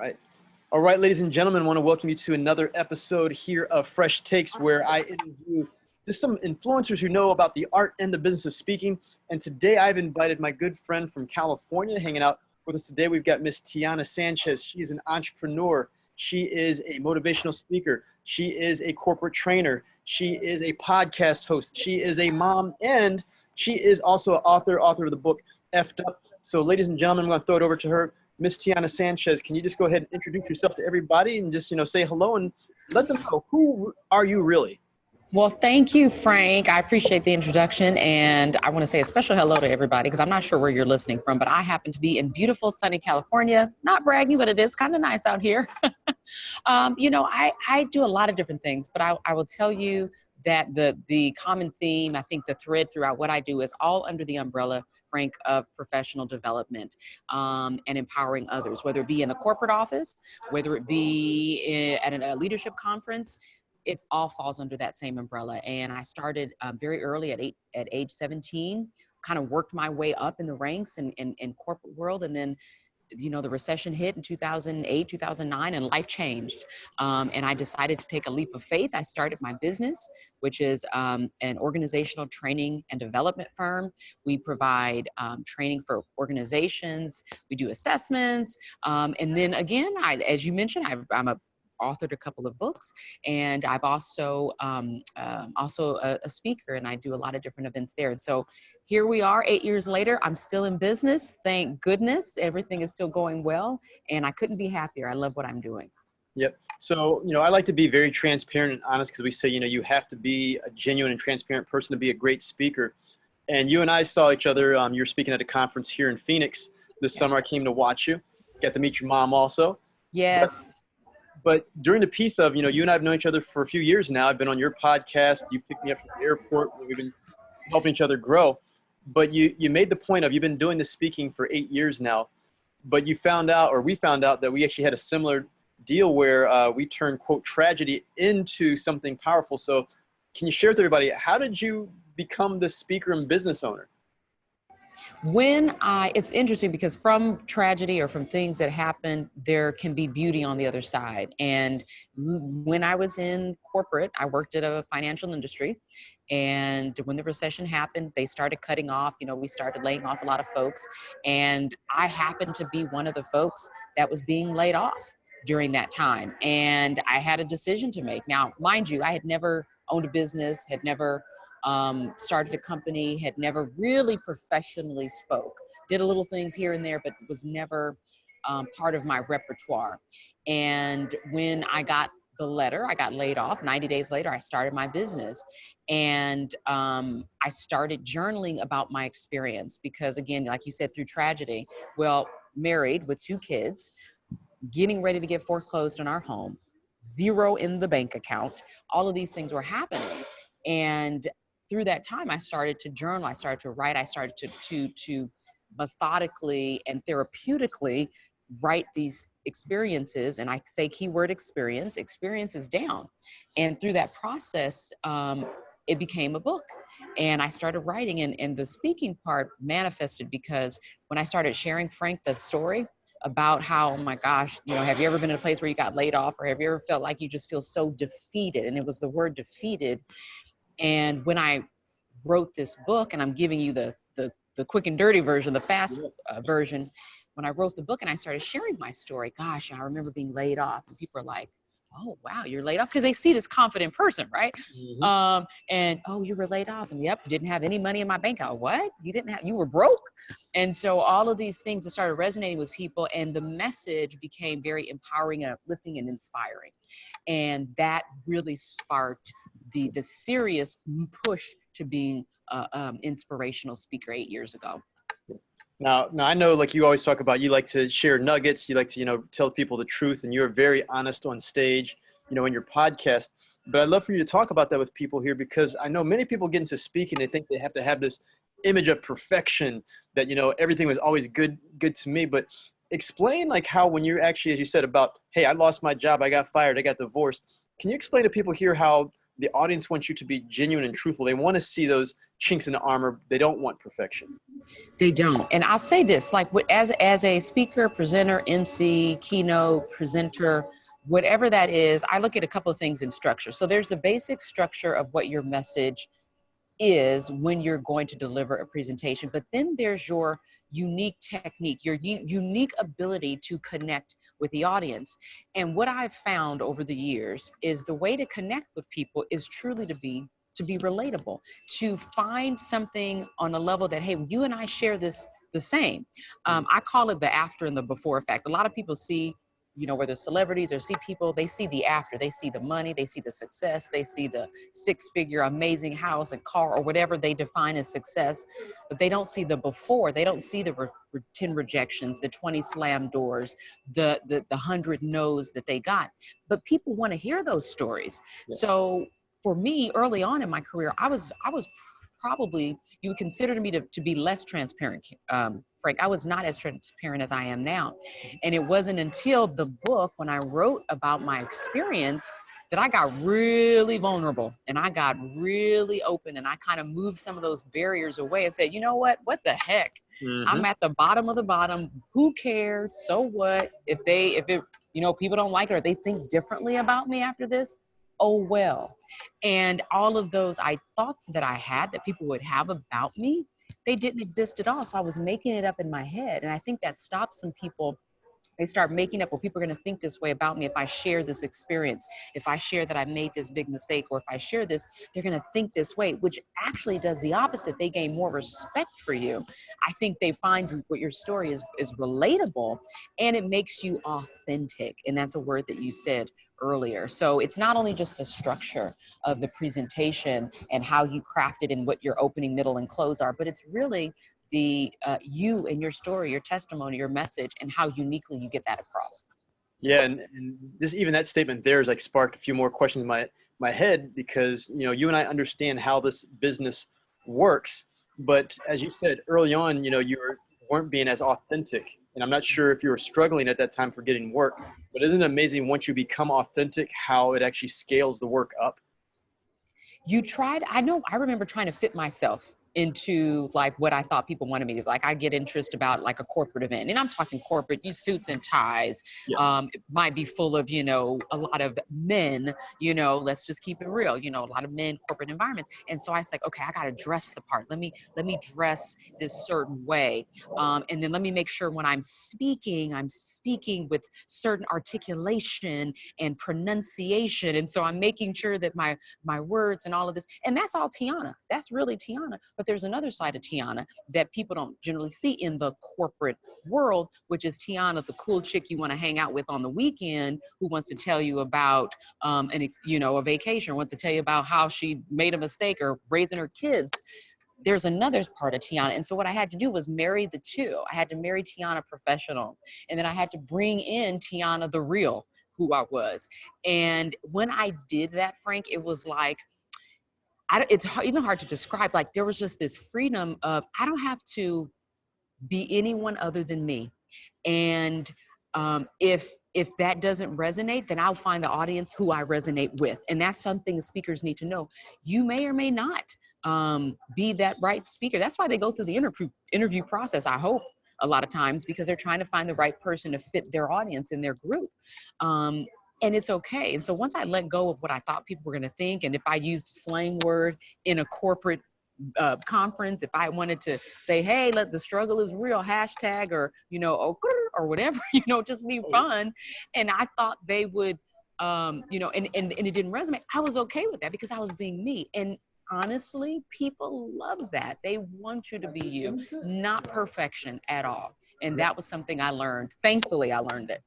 Right. All right, ladies and gentlemen, I want to welcome you to another episode here of Fresh Takes, where I interview just some influencers who know about the art and the business of speaking. And today I've invited my good friend from California hanging out with us today. We've got Miss Tiana Sanchez. She is an entrepreneur. She is a motivational speaker. She is a corporate trainer. She is a podcast host. She is a mom, and she is also an author of the book F'd Up. So ladies and gentlemen, I'm going to throw it over to her. Miss Tiana Sanchez, can you just go ahead and introduce yourself to everybody and just, say hello and let them know, who are you really? Well, thank you, Frank. I appreciate the introduction. And I want to say a special hello to everybody because I'm not sure where you're listening from, but I happen to be in beautiful, sunny California. Not bragging, but it is kind of nice out here. I do a lot of different things, but I will tell you that the common theme, I think the thread throughout what I do is all under the umbrella, Frank, of professional development and empowering others, whether it be in the corporate office, whether it be at a leadership conference. It all falls under that same umbrella. And I started very early at age 17, kind of worked my way up in the ranks in corporate world. And then, the recession hit in 2008, 2009, and life changed. And I decided to take a leap of faith. I started my business, which is an organizational training and development firm. We provide training for organizations. We do assessments. And then again, as you mentioned, I'm authored a couple of books, and I've also a speaker, and I do a lot of different events there. And so here we are 8 years later. I'm still in business. Thank goodness. Everything is still going well, and I couldn't be happier. I love what I'm doing. Yep. So, I like to be very transparent and honest because we say, you have to be a genuine and transparent person to be a great speaker. And you and I saw each other. You were speaking at a conference here in Phoenix this summer. I came to watch you. Got to meet your mom also. Yes. But during the piece of, you and I have known each other for a few years now. I've been on your podcast. You picked me up from the airport. We've been helping each other grow. But you made the point of, you've been doing this speaking for 8 years now. But we found out that we actually had a similar deal where we turned, quote, tragedy into something powerful. So can you share with everybody, how did you become this speaker and business owner? It's interesting because from tragedy or from things that happen, there can be beauty on the other side. And when I was in corporate, I worked at a financial industry. And when the recession happened, they started cutting off, we started laying off a lot of folks. And I happened to be one of the folks that was being laid off during that time. And I had a decision to make. Now, mind you, I had never owned a business, had never started a company, had never really professionally spoke, did a little things here and there, but was never part of my repertoire. And when I got the letter, I got laid off. 90 days later, I started my business. And I started journaling about my experience because, again, like you said, through tragedy, married with 2 kids, getting ready to get foreclosed on our home, 0 in the bank account, all of these things were happening. And through that time, I started to journal, I started to write, I started to methodically and therapeutically write these experiences. And I say keyword experience is down. And through that process, it became a book. And I started writing, and the speaking part manifested because when I started sharing, Frank, the story about how, oh my gosh, have you ever been in a place where you got laid off, or have you ever felt like you just feel so defeated? And it was the word defeated. And when I wrote this book, and I'm giving you the quick and dirty version, the fast version, when I wrote the book and I started sharing my story, gosh, I remember being laid off, and people are like, oh, wow, you're laid off? Because they see this confident person, right? Mm-hmm. And, oh, you were laid off, and yep, didn't have any money in my bank account. What? You were broke? And so all of these things that started resonating with people, and the message became very empowering and uplifting and inspiring. And that really sparked the serious push to being an inspirational speaker 8 years ago. Now I know, like you always talk about, you like to share nuggets, you like to, tell people the truth, and you're very honest on stage, in your podcast. But I'd love for you to talk about that with people here, because I know many people get into speaking, they think they have to have this image of perfection, that, everything was always good to me. But explain, like, how when you're actually, as you said about, hey, I lost my job, I got fired, I got divorced. Can you explain to people here how the audience wants you to be genuine and truthful. They want to see those chinks in the armor. They don't want perfection. They don't. And I'll say this, like as a speaker, presenter, MC, keynote, presenter, whatever that is, I look at a couple of things in structure. So there's the basic structure of what your message is when you're going to deliver a presentation, but then there's your unique technique, your unique ability to connect with the audience. And what I've found over the years is the way to connect with people is truly to be relatable, to find something on a level that, hey, you and I share this the same. I call it the after and the before effect. A lot of people see, you know, whether celebrities or see people, they see the after, they see the money, they see the success, they see the six-figure amazing house and car or whatever they define as success, but they don't see the before. They don't see the 10 rejections, the 20 slam doors, the 100 no's that they got. But people want to hear those stories. Yeah. So for me, early on in my career, I was probably, you would consider me to be less transparent, Frank. I was not as transparent as I am now. And it wasn't until the book, when I wrote about my experience, that I got really vulnerable and I got really open, and I kind of moved some of those barriers away and said, you know what the heck? I'm at the bottom of the bottom. Who cares? So what? If it, you know, people don't like it or they think differently about me after this, oh well. And all of those thoughts that I had that people would have about me, they didn't exist at all. So I was making it up in my head. And I think that stops some people. They start making up, well, people are going to think this way about me if I share this experience, if I share that I made this big mistake, or if I share this, they're going to think this way, which actually does the opposite. They gain more respect for you. I think they find what your story is relatable, and it makes you authentic. And that's a word that you said earlier. So it's not only just the structure of the presentation and how you craft it and what your opening, middle, and close are, but it's really the you and your story, your testimony, your message, and how uniquely you get that across. Yeah, and this, even that statement there is like sparked a few more questions in my head, because you know, you and I understand how this business works, but as you said early on, you know, you weren't being as authentic, and I'm not sure if you were struggling at that time for getting work, but isn't it amazing once you become authentic how it actually scales the work up? I remember trying to fit myself into like what I thought people wanted me to, like I get interest about like a corporate event, and I'm talking corporate, suits and ties. Yeah. It might be full of, you know, a lot of men, you know, let's just keep it real, you know, a lot of men, corporate environments. And so I was like, okay, I got to dress the part. Let me dress this certain way. And then let me make sure when I'm speaking with certain articulation and pronunciation. And so I'm making sure that my words and all of this, and that's all Tiana. That's really Tiana. But there's another side of Tiana that people don't generally see in the corporate world, which is Tiana, the cool chick you want to hang out with on the weekend, who wants to tell you about a vacation, wants to tell you about how she made a mistake or raising her kids. There's another part of Tiana. And so what I had to do was marry the two. I had to marry Tiana professional, and then I had to bring in Tiana the real, who I was. And when I did that, Frank, it was like, it's even hard to describe. Like there was just this freedom of, I don't have to be anyone other than me. And if that doesn't resonate, then I'll find the audience who I resonate with. And that's something speakers need to know. You may or may not be that right speaker. That's why they go through the interview process, I hope, a lot of times, because they're trying to find the right person to fit their audience in their group. And it's okay. And so once I let go of what I thought people were going to think, and if I used a slang word in a corporate conference, if I wanted to say, hey, the struggle is real, hashtag, or, you know, or whatever, you know, just be fun. And I thought they would, and it didn't resonate. I was okay with that because I was being me. And honestly, people love that. They want you to be you, not perfection at all. And that was something I learned. Thankfully, I learned it.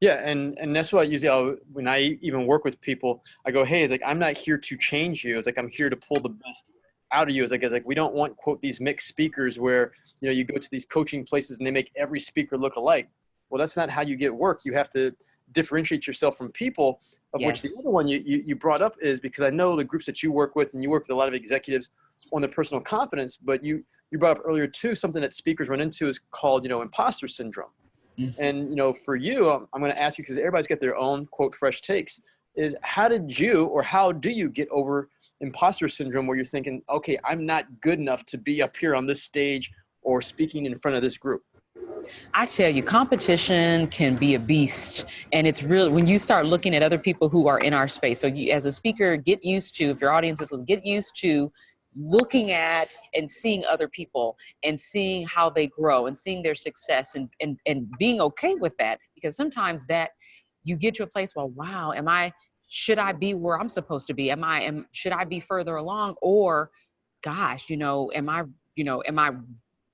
Yeah, and that's why usually when I even work with people, I go, hey, it's like, I'm not here to change you. It's like, I'm here to pull the best out of you. It's like we don't want, quote, these mixed speakers where, you know, you go to these coaching places and they make every speaker look alike. Well, that's not how you get work. You have to differentiate yourself from people, of which the other one you brought up is, because I know the groups that you work with, and you work with a lot of executives on their personal confidence, but you brought up earlier too, something that speakers run into is called, you know, imposter syndrome. And, you know, for you, I'm going to ask you, because everybody's got their own, quote, fresh takes. is how do you get over imposter syndrome where you're thinking, okay, I'm not good enough to be up here on this stage or speaking in front of this group? I tell you, competition can be a beast. And it's really, when you start looking at other people who are in our space. So you, as a speaker, get used to, if your audience is, get used to looking at and seeing other people and seeing how they grow and seeing their success and being okay with that. Because sometimes that you get to a place, well, wow, should I be where I'm supposed to be? Should I be further along? Or gosh,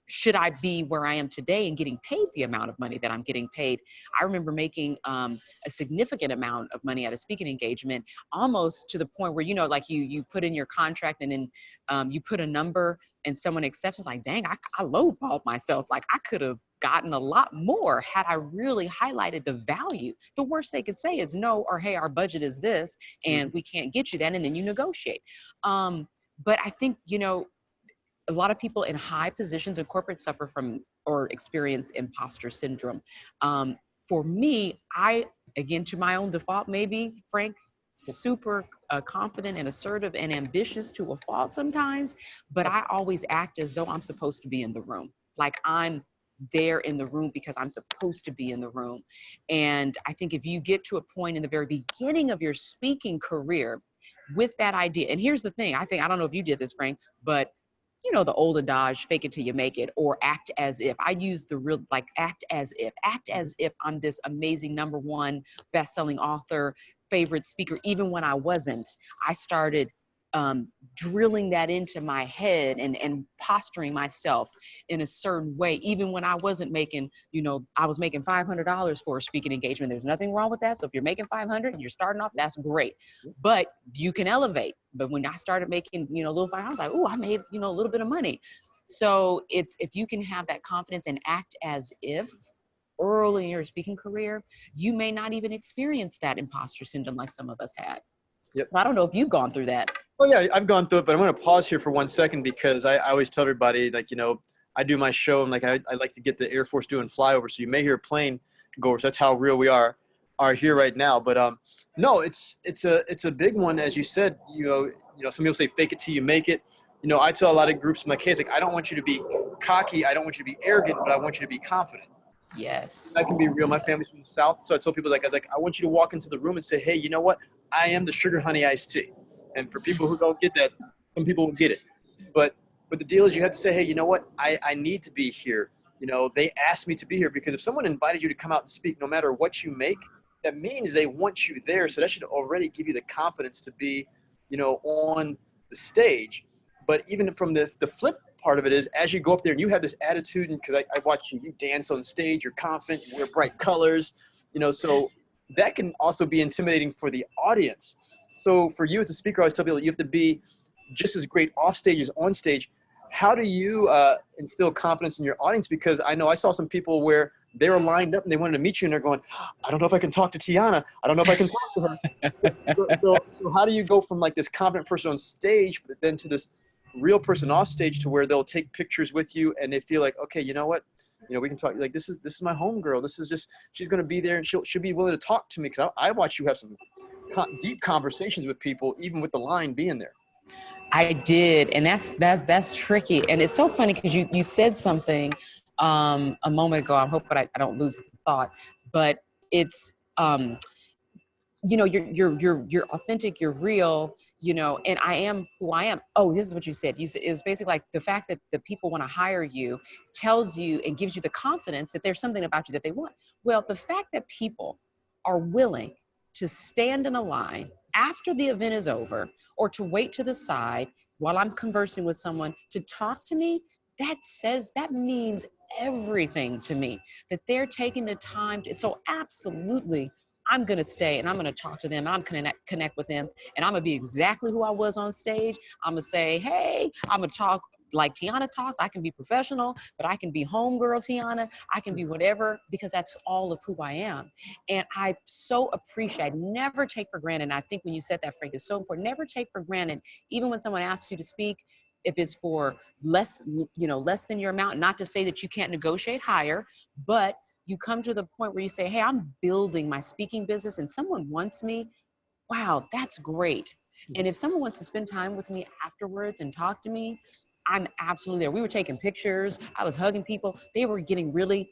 should I be where I am today and getting paid the amount of money that I'm getting paid? I remember making a significant amount of money at a speaking engagement, almost to the point where, like you put in your contract and then you put a number and someone accepts. It's like, dang, I lowballed myself. Like I could have gotten a lot more had I really highlighted the value. The worst they could say is no, or hey, our budget is this and we can't get you that. And then you negotiate. But I think, a lot of people in high positions in corporate suffer from or experience imposter syndrome. For me, again, to my own default, maybe, Frank, super confident and assertive and ambitious to a fault sometimes, but I always act as though I'm supposed to be in the room. Like I'm there in the room because I'm supposed to be in the room. And I think if you get to a point in the very beginning of your speaking career with that idea, and here's the thing, I don't know if you did this, Frank, but the old adage, fake it till you make it, or act as if. I use the real, like act as if I'm this amazing #1 best-selling author, favorite speaker, even when I wasn't. I started drilling that into my head and posturing myself in a certain way, even when I wasn't making, I was making $500 for a speaking engagement. There's nothing wrong with that. So if you're making 500 and you're starting off, that's great, but you can elevate. But when I started making, little $500, I was like, oh, I made, a little bit of money. So it's, if you can have that confidence and act as if early in your speaking career, you may not even experience that imposter syndrome like some of us had. Yep. So I don't know if you've gone through that. Oh yeah, I've gone through it, but I'm going to pause here for 1 second because I always tell everybody, like, I do my show and like I like to get the Air Force doing flyover. So you may hear a plane go over. So that's how real we are here right now. But no, it's a big one, as you said. Some people say fake it till you make it. I tell a lot of groups, my kids, like, I don't want you to be cocky, I don't want you to be arrogant, but I want you to be confident. Yes. I can be real. My family's from the South, so I told people, I want you to walk into the room and say, hey, you know what? I am the sugar honey iced tea. And for people who don't get that, some people will get it. But the deal is you have to say, hey, you know what? I need to be here. They asked me to be here because if someone invited you to come out and speak, no matter what you make, that means they want you there. So that should already give you the confidence to be, on the stage. But even from the flip part of it is, as you go up there and you have this attitude, and because I watch you dance on stage, you're confident, you wear bright colors, so that can also be intimidating for the audience. So for you as a speaker, I always tell people you have to be just as great off stage as on stage. How do you instill confidence in your audience? Because I know I saw some people where they were lined up and they wanted to meet you and they're going, I don't know if I can talk to Tiana. I don't know if I can talk to her. So how do you go from like this confident person on stage, but then to this real person off stage to where they'll take pictures with you and they feel like, okay, you know what? We can talk, like, this is my homegirl. This is just, she's going to be there and she'll be willing to talk to me. Cause I watch you have some deep conversations with people, even with the line being there. I did. And that's tricky. And it's so funny because you said something a moment ago. I hope I don't lose the thought, but it's, you're authentic, you're real, and I am who I am. Oh, this is what you said. You said it was basically like the fact that the people want to hire you tells you and gives you the confidence that there's something about you that they want. Well, the fact that people are willing to stand in a line after the event is over or to wait to the side while I'm conversing with someone to talk to me, that means everything to me, that they're taking the time to, so absolutely, I'm going to stay and I'm going to talk to them. I'm going to connect with them and I'm going to be exactly who I was on stage. I'm going to say, hey, I'm going to talk like Tiana talks. I can be professional, but I can be homegirl Tiana. I can be whatever, because that's all of who I am. And I so appreciate, never take for granted. And I think when you said that, Frank, it's so important. Never take for granted, even when someone asks you to speak, if it's for less than your amount, not to say that you can't negotiate higher, but you come to the point where you say, hey, I'm building my speaking business and someone wants me. wow, that's great. And if someone wants to spend time with me afterwards and talk to me, I'm absolutely there. We were taking pictures. I was hugging people. They were getting really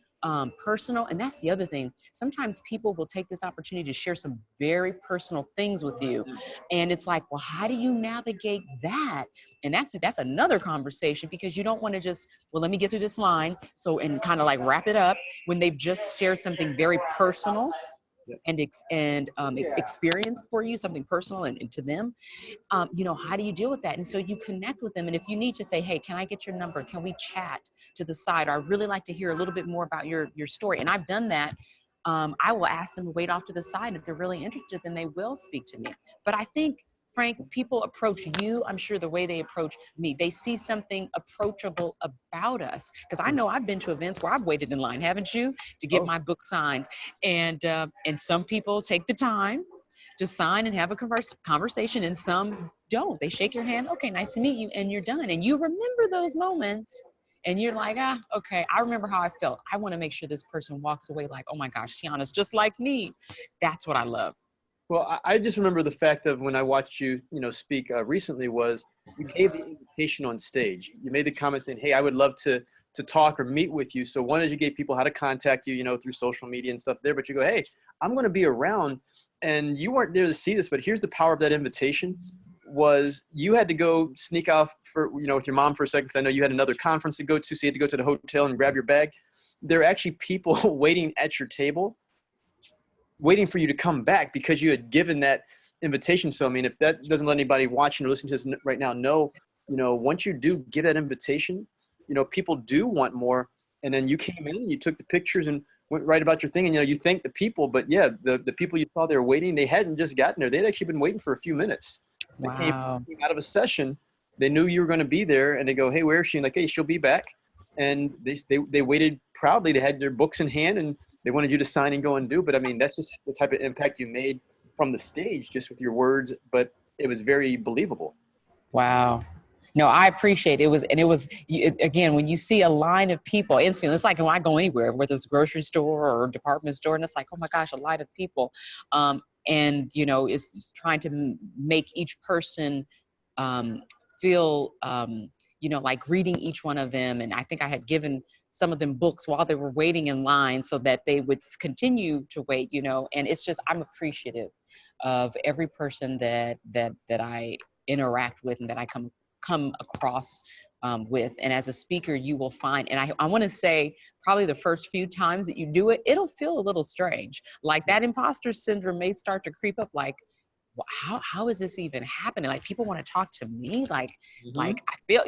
personal. And that's the other thing. Sometimes people will take this opportunity to share some very personal things with you. And it's like, well, how do you navigate that? And that's another conversation, because you don't want to just, well, let me get through this line. So, and kind of like wrap it up when they've just shared something very personal and experienced for you, something personal and to them. You know, how do you deal with that? And so you connect with them. And if you need to say, hey, can I get your number? Can we chat to the side? I'd really like to hear a little bit more about your story. And I've done that. I will ask them to wait off to the side. If they're really interested, then they will speak to me. But I think, Frank, people approach you, I'm sure, the way they approach me. They see something approachable about us. Because I know I've been to events where I've waited in line, haven't you, to get my book signed. And some people take the time to sign and have a conversation, and some don't. They shake your hand, okay, nice to meet you, and you're done. And you remember those moments, and you're like, okay, I remember how I felt. I want to make sure this person walks away like, oh my gosh, Tiana's just like me. That's what I love. Well, I just remember the fact of when I watched you, speak recently, was you gave the invitation on stage. You made the comment saying, hey, I would love to talk or meet with you. So one is you gave people how to contact you, through social media and stuff there, but you go, hey, I'm going to be around. And you weren't there to see this, but here's the power of that invitation. Was you had to go sneak off with your mom for a second, because I know you had another conference to go to, so you had to go to the hotel and grab your bag. There are actually people waiting at your table, waiting for you to come back because you had given that invitation. So, I mean, if that doesn't let anybody watching or listening to this right now know, once you do get that invitation, people do want more. And then you came in and you took the pictures and went right about your thing. And, you thank the people, but yeah, the people you saw there waiting, they hadn't just gotten there. They'd actually been waiting for a few minutes. Wow. They came out of a session. They knew you were going to be there, and they go, hey, where is she? And like, hey, she'll be back. And they waited proudly. They had their books in hand and they wanted you to sign and go and do. But I mean, that's just the type of impact you made from the stage, just with your words, but it was very believable. Wow. No, I appreciate it. Again, when you see a line of people instantly, it's like when I go anywhere, whether it's a grocery store or a department store, and it's like, oh my gosh, a line of people. And, is trying to make each person feel, like reading each one of them. And I think I had given some of them books while they were waiting in line so that they would continue to wait, and it's just, I'm appreciative of every person that I interact with and that I come across with. And as a speaker, you will find, and I want to say probably the first few times that you do it, it'll feel a little strange. Like that imposter syndrome may start to creep up, like, how is this even happening? Like, people want to talk to me, like I feel,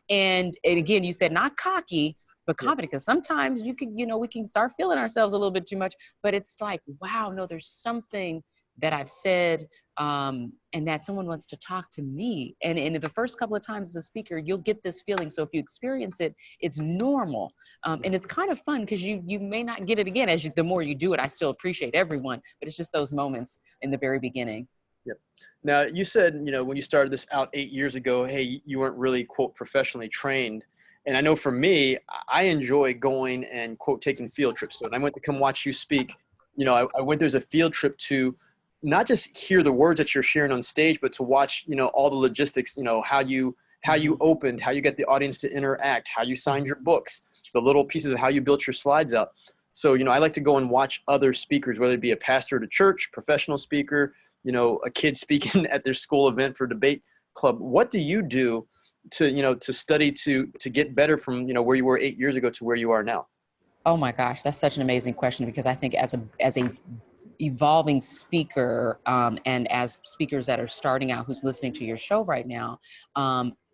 and again, you said not cocky, but confident, because sometimes you can, we can start feeling ourselves a little bit too much, but it's like, wow, no, there's something that I've said, and that someone wants to talk to me. And in the first couple of times as a speaker, you'll get this feeling. So if you experience it, it's normal. And it's kind of fun because you may not get it again the more you do it. I still appreciate everyone, but it's just those moments in the very beginning. Yep. Now, you said, when you started this out 8 years ago, hey, you weren't really, quote, professionally trained. And I know for me, I enjoy going and, quote, taking field trips. So when I went to come watch you speak, I went there as a field trip to not just hear the words that you're sharing on stage, but to watch, all the logistics, how you opened, how you get the audience to interact, how you signed your books, the little pieces of how you built your slides out. So, I like to go and watch other speakers, whether it be a pastor at a church, professional speaker, a kid speaking at their school event for debate club. What do you do to study, to get better from, where you were 8 years ago to where you are now? Oh my gosh, that's such an amazing question, because I think as a evolving speaker, and as speakers that are starting out, who's listening to your show right now,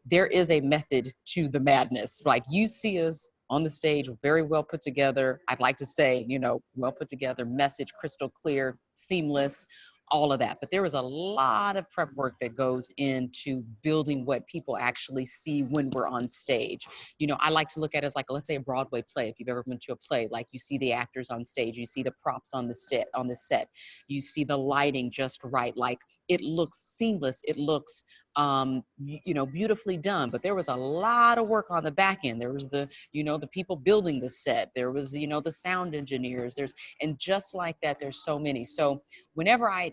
there is a method to the madness. Like, you see us on the stage, very well put together. I'd like to say, well put together, message crystal clear, seamless, all of that. But there is a lot of prep work that goes into building what people actually see when we're on stage. I like to look at it as like, let's say a Broadway play. If you've ever been to a play, like, you see the actors on stage, you see the props on the set, you see the lighting just right. Like, it looks seamless. It looks, beautifully done. But there was a lot of work on the back end. There was the people building the set. There was, the sound engineers. And just like that, there's so many. So whenever I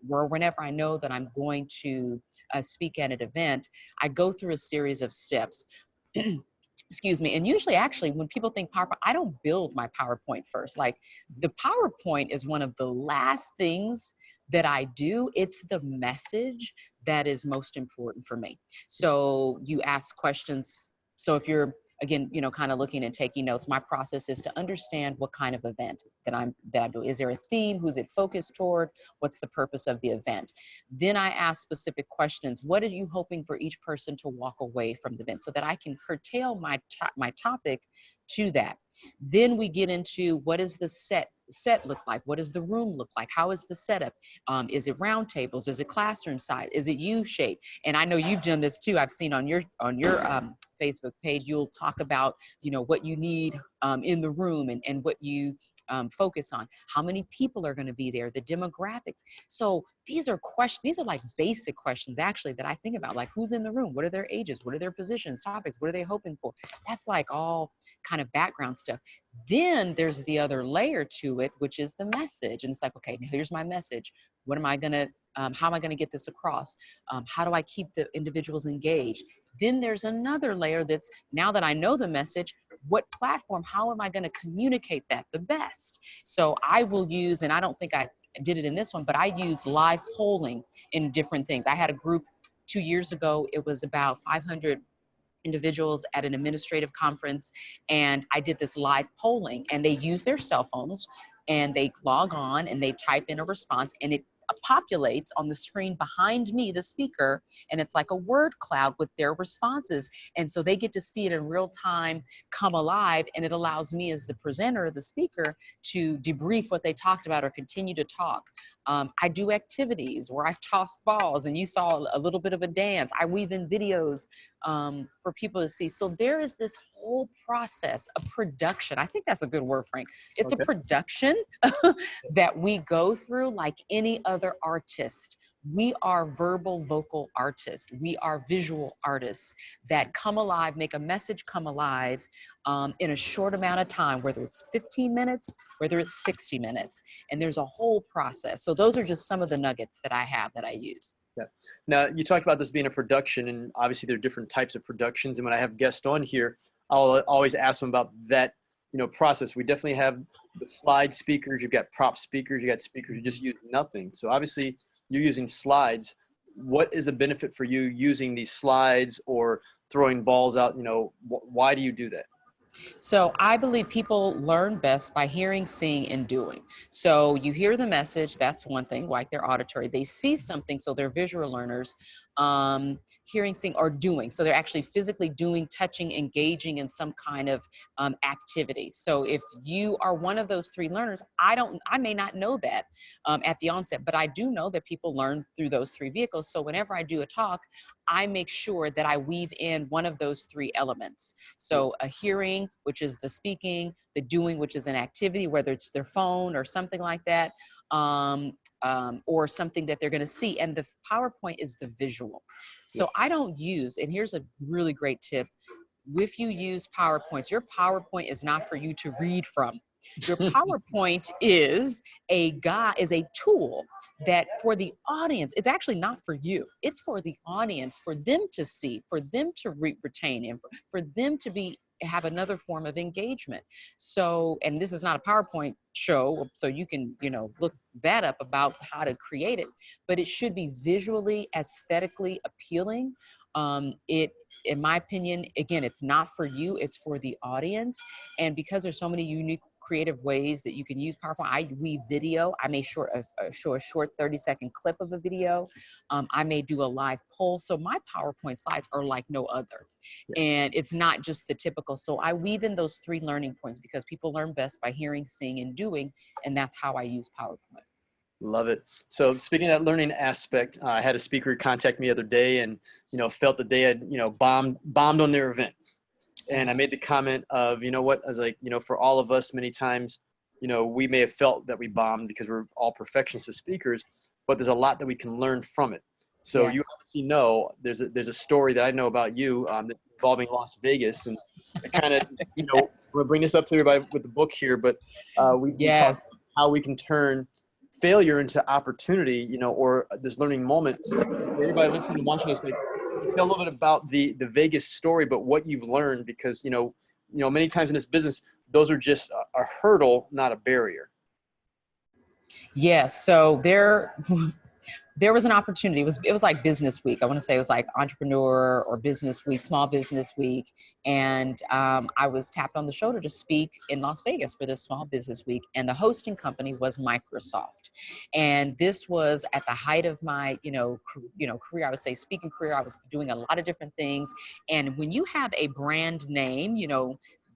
whenever I know that I'm going to speak at an event, I go through a series of steps. Excuse me. And usually, actually, when people think PowerPoint, I don't build my PowerPoint first. Like, the PowerPoint is one of the last things that I do. It's the message that is most important for me. So you ask questions. So if you're, again, kind of looking and taking notes, my process is to understand what kind of event that I'm doing. Is there a theme? Who's it focused toward? What's the purpose of the event? Then I ask specific questions. What are you hoping for each person to walk away from the event, so that I can curtail my topic to that? Then we get into, what does the set look like? What does the room look like? How is the setup? Is it round tables? Is it classroom size? Is it U-shaped? And I know you've done this too. I've seen on your Facebook page, you'll talk about, what you need in the room, and what you focus on. How many people are going to be there? The demographics. So these are questions. These are like basic questions, actually, that I think about, like, who's in the room? What are their ages? What are their positions, topics? What are they hoping for? That's like all kind of background stuff. Then there's the other layer to it, which is the message. And it's like, okay, now here's my message. What am I going to, how am I going to get this across? How do I keep the individuals engaged? Then there's another layer that's, now that I know the message, what platform, how am I going to communicate that the best? So I will use, and I don't think I did it in this one, but I use live polling in different things. I had a group 2 years ago. It was about 500 individuals at an administrative conference, and I did this live polling, and they use their cell phones, and they log on and they type in a response, and it populates on the screen behind me, the speaker, and it's like a word cloud with their responses. And so they get to see it in real time come alive, and it allows me as the presenter, the speaker, to debrief what they talked about or continue to talk. I do activities where I toss balls, and you saw a little bit of a dance. I weave in videos for people to see. So there is this whole process of production. I think that's a good word, Frank. It's a production that we go through like any other artist. We are verbal, vocal artists. We are visual artists that come alive, make a message come alive in a short amount of time, whether it's 15 minutes, whether it's 60 minutes. And there's a whole process. So those are just some of the nuggets that I have that I use. Yeah. Now, you talked about this being a production, and obviously there are different types of productions. And when I have guests on here, I'll always ask them about that, process. We definitely have the slide speakers. You've got prop speakers. You got speakers who just use nothing. So obviously you're using slides. What is the benefit for you using these slides or throwing balls out? Why do you do that? So I believe people learn best by hearing, seeing, and doing. So you hear the message, that's one thing, like they're auditory. They see something, so they're visual learners. Hearing, seeing, or doing. So they're actually physically doing, touching, engaging in some kind of activity. So if you are one of those three learners, I may not know that at the onset, but I do know that people learn through those three vehicles. So whenever I do a talk, I make sure that I weave in one of those three elements. So a hearing, which is the speaking, the doing, which is an activity, whether it's their phone or something like that, or something that they're going to see. And the PowerPoint is the visual. So I don't use, and here's a really great tip. If you use PowerPoints, your PowerPoint is not for you to read from. Your PowerPoint is a tool that for the audience, it's actually not for you. It's for the audience, for them to see, for them to retain, and for them to have another form of engagement. So, and this is not a PowerPoint show, so you can, look that up about how to create it, but it should be visually, aesthetically appealing. In my opinion, again, it's not for you, it's for the audience. And because there's so many unique creative ways that you can use PowerPoint, I weave video. I may show a short 30-second clip of a video. I may do a live poll. So my PowerPoint slides are like no other. And it's not just the typical. So I weave in those three learning points because people learn best by hearing, seeing, and doing. And that's how I use PowerPoint. Love it. So speaking of that learning aspect, I had a speaker contact me the other day and, felt that they had, bombed on their event. And I made the comment of, I was like, for all of us, many times, we may have felt that we bombed because we're all perfectionists as speakers, but there's a lot that we can learn from it. So you obviously know there's a story that I know about you involving Las Vegas, and I kind of, we'll bring this up to everybody with the book here, but we talked about how we can turn failure into opportunity, you know, or this learning moment. For everybody listening and watching this, like, tell a little bit about the Vegas story, but what you've learned, because, you know, many times in this business, those are just a hurdle, not a barrier. Yes. So there was an opportunity. It was like business week. I want to say it was like entrepreneur or business week, small business week. And I was tapped on the shoulder to speak in Las Vegas for this small business week. And the hosting company was Microsoft. And this was at the height of my, career. I would say speaking career. I was doing a lot of different things. And when you have a brand name,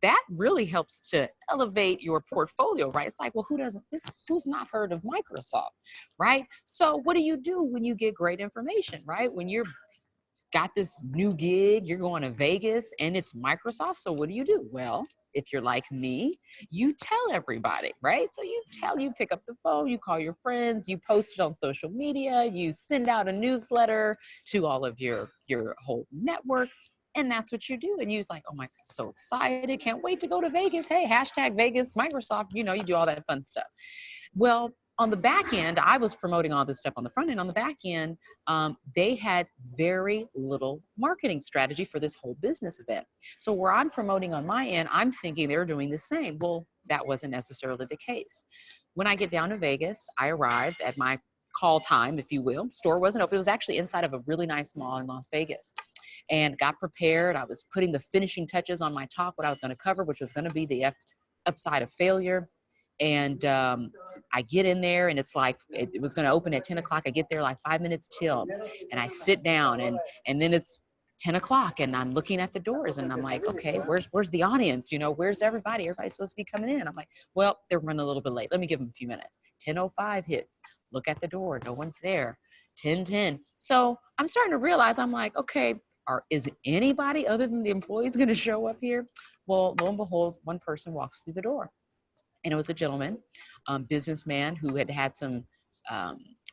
that really helps to elevate your portfolio, right? It's like, well, who's not heard of Microsoft, right? So what do you do when you get great information, right? When you're got this new gig, you're going to Vegas and it's Microsoft. So what do you do? Well, if you're like me, you tell everybody, right? So you pick up the phone, you call your friends, you post it on social media, you send out a newsletter to all of your whole network. And that's what you do. And you're like, oh my God, so excited. Can't wait to go to Vegas. Hey, hashtag Vegas, Microsoft, you do all that fun stuff. Well, on the back end, I was promoting all this stuff on the front end. On the back end, they had very little marketing strategy for this whole business event. So where I'm promoting on my end, I'm thinking they're doing the same. Well, that wasn't necessarily the case. When I get down to Vegas, I arrived at my call time, if you will. Store wasn't open. It was actually inside of a really nice mall in Las Vegas. And got prepared. I was putting the finishing touches on my talk, what I was going to cover, which was going to be the upside of failure. And I get in there and it's like, it was going to open at 10 o'clock. I get there like 5 minutes till, and I sit down and then it's 10 o'clock and I'm looking at the doors and I'm like, okay, where's the audience? Where's everybody? Everybody's supposed to be coming in. I'm like, well, they're running a little bit late. Let me give them a few minutes. 10:05 hits. Look at the door. No one's there. 10:10. So I'm starting to realize, I'm like, okay, is anybody other than the employees going to show up here? Well, lo and behold, one person walks through the door. And it was a gentleman, businessman who had some,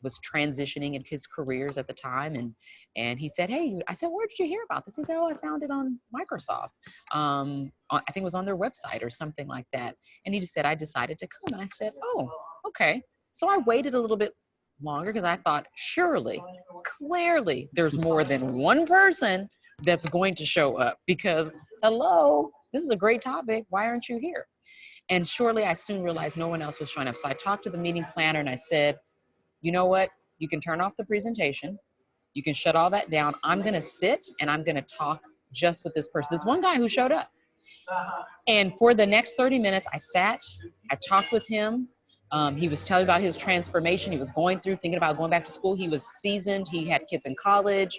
was transitioning in his careers at the time. And he said, hey, I said, where did you hear about this? He said, oh, I found it on Microsoft. I think it was on their website or something like that. And he just said, I decided to come. And I said, oh, okay. So I waited a little bit longer because I thought, clearly there's more than one person that's going to show up because, hello, this is a great topic. Why aren't you here? And shortly, I soon realized no one else was showing up. So I talked to the meeting planner and I said, you know what? You can turn off the presentation. You can shut all that down. I'm going to sit and I'm going to talk just with this person. There's one guy who showed up. And for the next 30 minutes, I sat, I talked with him. He was telling about his transformation. He was going through, thinking about going back to school. He was seasoned. He had kids in college.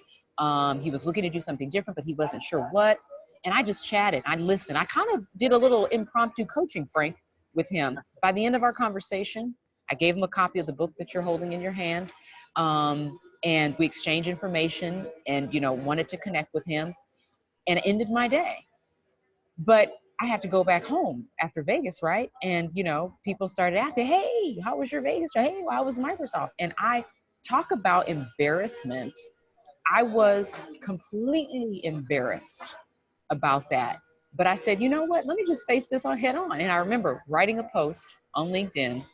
He was looking to do something different, but he wasn't sure what. And I just chatted. I listened. I kind of did a little impromptu coaching, Frank, with him. By the end of our conversation, I gave him a copy of the book that you're holding in your hand. And we exchanged information and, wanted to connect with him. And it ended my day. But I had to go back home after Vegas, right? And, people started asking, hey, how was your Vegas? Or, hey, how was Microsoft? And I talk about embarrassment. I was completely embarrassed about that. But I said, you know what? Let me just face this on head on. And I remember writing a post on LinkedIn.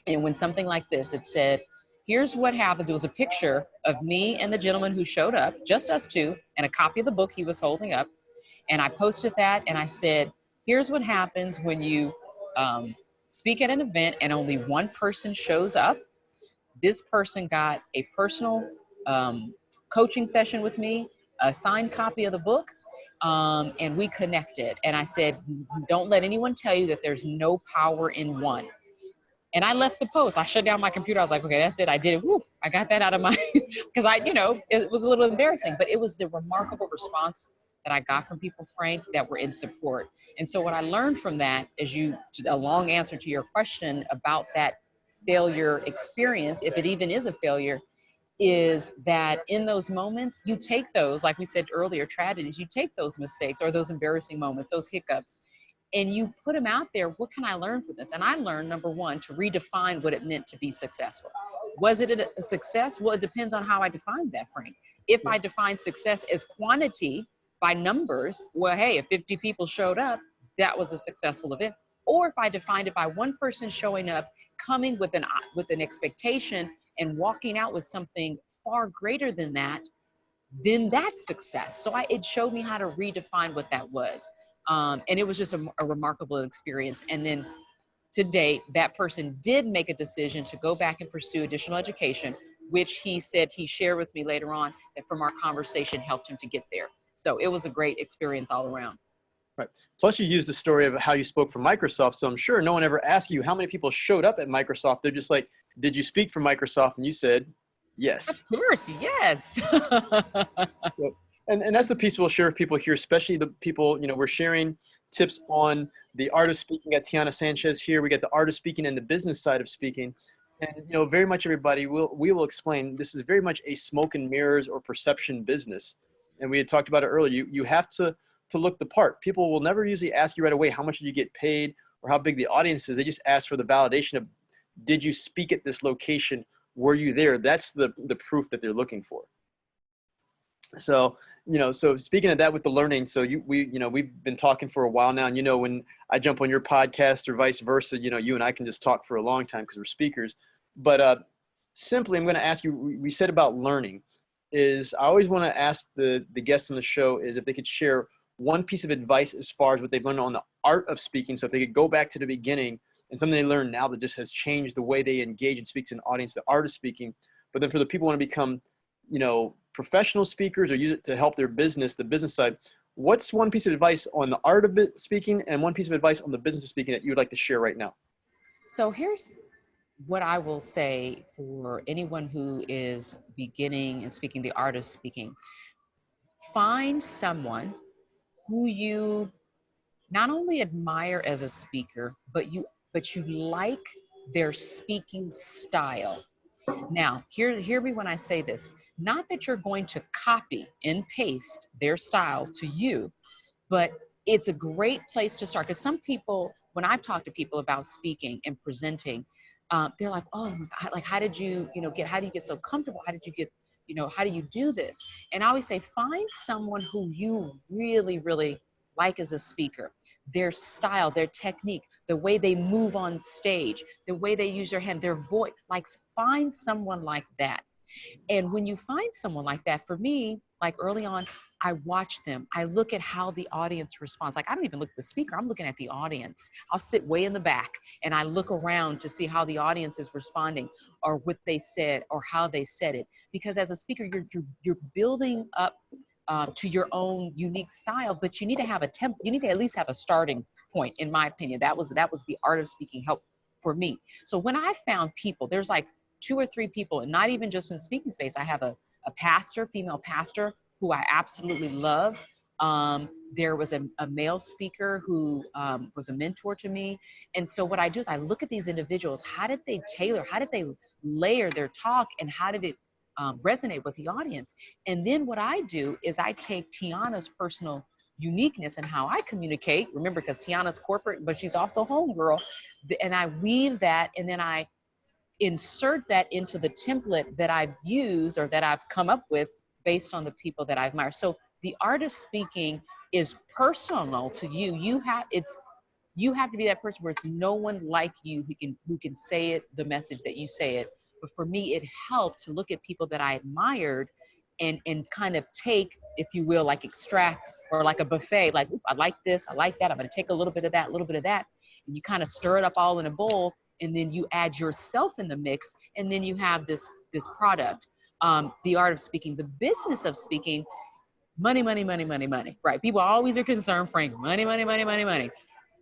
And when something like this, it said, here's what happens. It was a picture of me and the gentleman who showed up, just us two, and a copy of the book he was holding up. And I posted that and I said, here's what happens when you speak at an event and only one person shows up. This person got a personal coaching session with me, a signed copy of the book, and we connected. And I said, don't let anyone tell you that there's no power in one. And I left the post. I shut down my computer. I was like, okay, that's it. I did it. Woo, I got that out of my, because it was a little embarrassing, but it was the remarkable response that I got from people, Frank, that were in support. And so what I learned from that is a long answer to your question about that failure experience, if it even is a failure, is that in those moments, you take those, like we said earlier, tragedies, you take those mistakes or those embarrassing moments, those hiccups, and you put them out there. What can I learn from this? And I learned, number one, to redefine what it meant to be successful. Was it a success? Well, it depends on how I define that, Frank. If I define success as quantity by numbers, well, hey, if 50 people showed up, that was a successful event. Or if I defined it by one person showing up, coming with an expectation and walking out with something far greater than that, then that's success. So it showed me how to redefine what that was. And it was just a remarkable experience. And then to date, that person did make a decision to go back and pursue additional education, which he said he shared with me later on that from our conversation helped him to get there. So it was a great experience all around. Right. Plus, you used the story of how you spoke for Microsoft. So I'm sure no one ever asked you how many people showed up at Microsoft. They're just like, did you speak for Microsoft? And you said, yes. Of course, yes. And that's the piece we'll share with people here, especially the people, we're sharing tips on the art of speaking at Tiana Sanchez here. We get the art of speaking and the business side of speaking. And, very much everybody, we will explain, this is very much a smoke and mirrors or perception business. And we had talked about it earlier. You have to look the part. People will never usually ask you right away, how much did you get paid or how big the audience is. They just ask for the validation of, did you speak at this location? Were you there? That's the proof that they're looking for. So, so speaking of that with the learning, so we've been talking for a while now, and when I jump on your podcast or vice versa, you and I can just talk for a long time because we're speakers. But simply, I'm going to ask you, we said about learning is I always want to ask the guests on the show is if they could share one piece of advice as far as what they've learned on the art of speaking. So if they could go back to the beginning and something they learned now that just has changed the way they engage and speak to an audience, the art of speaking. But then for the people who want to become, professional speakers or use it to help their business, the business side, what's one piece of advice on the art of speaking and one piece of advice on the business of speaking that you would like to share right now? So here's what I will say for anyone who is beginning and speaking the art of speaking. Find someone who you not only admire as a speaker, but you like their speaking style. Now, hear me when I say this. Not that you're going to copy and paste their style to you, but it's a great place to start. Because some people, when I've talked to people about speaking and presenting, they're like, oh my God, like, how did you, how do you get so comfortable? How did you get, how do you do this? And I always say, find someone who you really, really like as a speaker. Their style, their technique, the way they move on stage, the way they use their hand, their voice, like find someone like that. And when you find someone like that, for me, like early on, I watch them. I look at how the audience responds. Like, I don't even look at the speaker. I'm looking at the audience. I'll sit way in the back and I look around to see how the audience is responding or what they said or how they said it. Because as a speaker, you're building up to your own unique style, but you need to have you need to at least have a starting point, in my opinion. That was the art of speaking help for me. So when I found people, there's like 2 or 3 people, and not even just in speaking space. I have a pastor, female pastor, who I absolutely love. There was a male speaker who was a mentor to me. And so what I do is I look at these individuals. How did they tailor? How did they layer their talk? And how did it resonate with the audience? And then what I do is I take Tiana's personal uniqueness and how I communicate. Remember, because Tiana's corporate, but she's also homegirl. And I weave that, and then I insert that into the template that I've used or that I've come up with based on the people that I admire. So the art of speaking is personal to you. You have to be that person where it's no one like you who can say it, the message that you say it. But for me, it helped to look at people that I admired and kind of take, if you will, like extract, or like a buffet, like, I like this, I like that, I'm going to take a little bit of that, a little bit of that. And you kind of stir it up all in a bowl, and then you add yourself in the mix, and then you have this product. The art of speaking, the business of speaking, money, money, money, money, money, right? People always are concerned, Frank, money, money, money, money, money,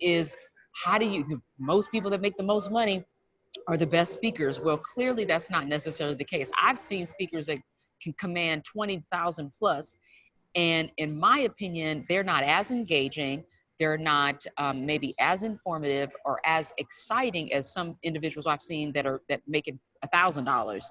is how do you, most people that make the most money are the best speakers. Well, clearly that's not necessarily the case. I've seen speakers that can command 20,000 plus, and in my opinion, they're not as engaging. They're not maybe as informative or as exciting as some individuals I've seen that make it $1,000.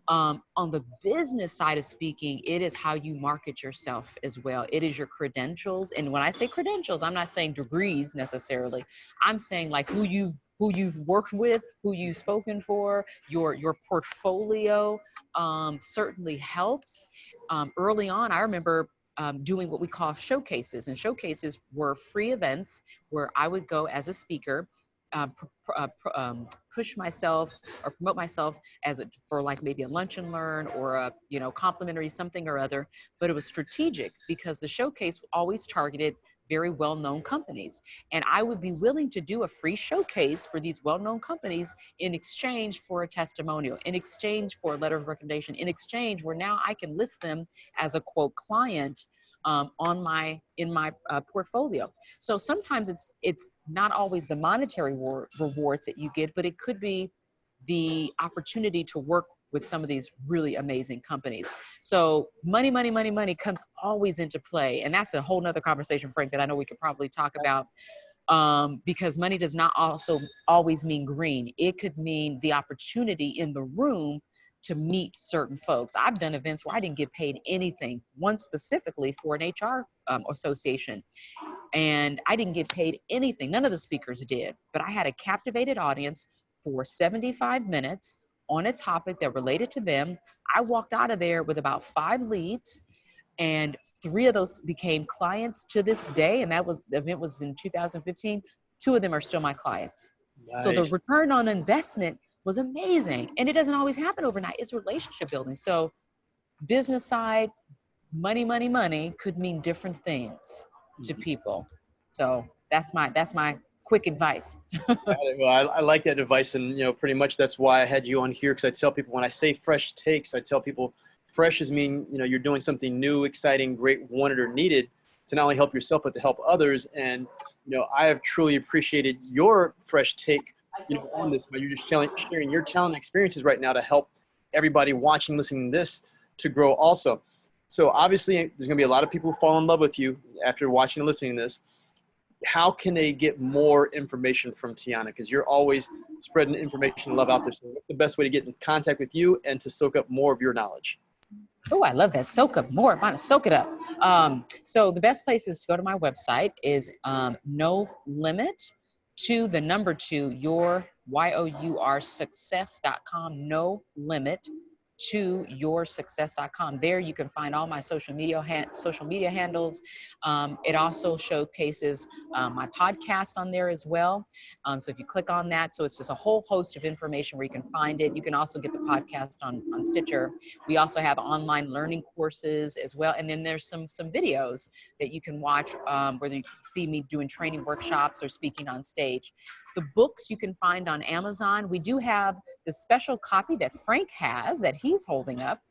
On the business side of speaking, it is how you market yourself as well. It is your credentials. And when I say credentials, I'm not saying degrees necessarily. I'm saying like who you've worked with, who you've spoken for, your portfolio certainly helps. Early on, I remember doing what we call showcases, and showcases were free events where I would go as a speaker push myself or promote myself for like maybe a lunch and learn or a, complimentary something or other, but it was strategic because the showcase always targeted very well-known companies. And I would be willing to do a free showcase for these well-known companies in exchange for a testimonial, in exchange for a letter of recommendation, in exchange where now I can list them as a quote client in my portfolio. So sometimes it's not always the monetary rewards that you get, but it could be the opportunity to work with some of these really amazing companies. So money comes always into play. And that's a whole nother conversation, Frank, that I know we could probably talk about, because money does not also always mean green. It could mean the opportunity in the room to meet certain folks. I've done events where I didn't get paid anything, one specifically for an HR association, and I didn't get paid anything. None of the speakers did, but I had a captivated audience for 75 minutes on a topic that related to them. I walked out of there with about 5 leads, and 3 of those became clients to this day. And the event was in 2015. 2 of them are still my clients. Nice. So the return on investment was amazing. And it doesn't always happen overnight. It's relationship building. So business side, money could mean different things to people. So that's my quick advice. Well, I like that advice. And, pretty much that's why I had you on here. Because I tell people when I say fresh takes, I tell people fresh is mean, you're doing something new, exciting, great, wanted or needed to not only help yourself, but to help others. And, I have truly appreciated your fresh take on this, but you're just sharing your talent and experiences right now to help everybody watching, listening to this to grow also. So obviously there's going to be a lot of people who fall in love with you after watching and listening to this. How can they get more information from Tiana? Because you're always spreading information and love out there. So what's the best way to get in contact with you and to soak up more of your knowledge? Oh, I love that. Soak up more. I want to soak it up. So the best place is to go to my website is no limit to the number 2, your YOUR success.com, no limit to yoursuccess.com. There you can find all my social media handles. It also showcases my podcast on there as well. So if you click on that, so it's just a whole host of information where you can find it. You can also get the podcast on Stitcher. We also have online learning courses as well. And then there's some videos that you can watch, whether you see me doing training workshops or speaking on stage. The books you can find on Amazon. We do have the special copy that Frank has that he's holding up,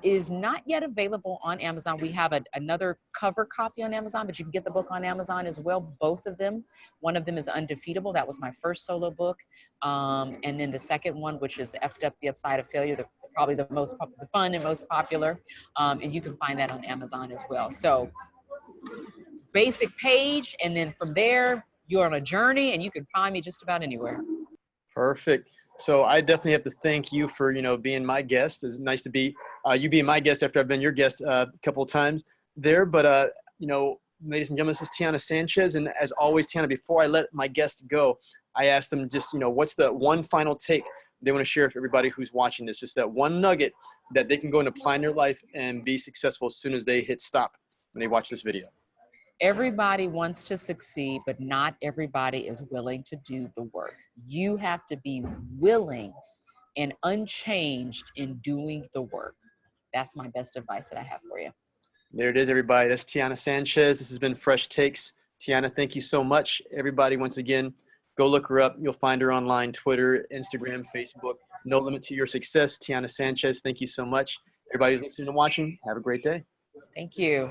is not yet available on Amazon. We have another cover copy on Amazon, but you can get the book on Amazon as well, both of them. One of them is Undefeatable. That was my first solo book. And then the second one, which is F'd Up, the Upside of Failure, probably the most fun and most popular. And you can find that on Amazon as well. So basic page, and then from there, you're on a journey and you can find me just about anywhere. Perfect. So I definitely have to thank you for, being my guest. It's nice to be you being my guest after I've been your guest a couple of times there. But, ladies and gentlemen, this is Tiana Sanchez. And as always, Tiana, before I let my guest go, I asked them just, what's the one final take they want to share with everybody who's watching this, just that one nugget that they can go and apply in their life and be successful as soon as they hit stop when they watch this video. Everybody wants to succeed, but not everybody is willing to do the work. You have to be willing and unchanged in doing the work. That's my best advice that I have for you. There it is, everybody. That's Tiana Sanchez. This has been Fresh Takes. Tiana, thank you so much. Everybody, once again, go look her up. You'll find her online, Twitter, Instagram, Facebook. No limit to your success. Tiana Sanchez, thank you so much. Everybody who's listening and watching, have a great day. Thank you.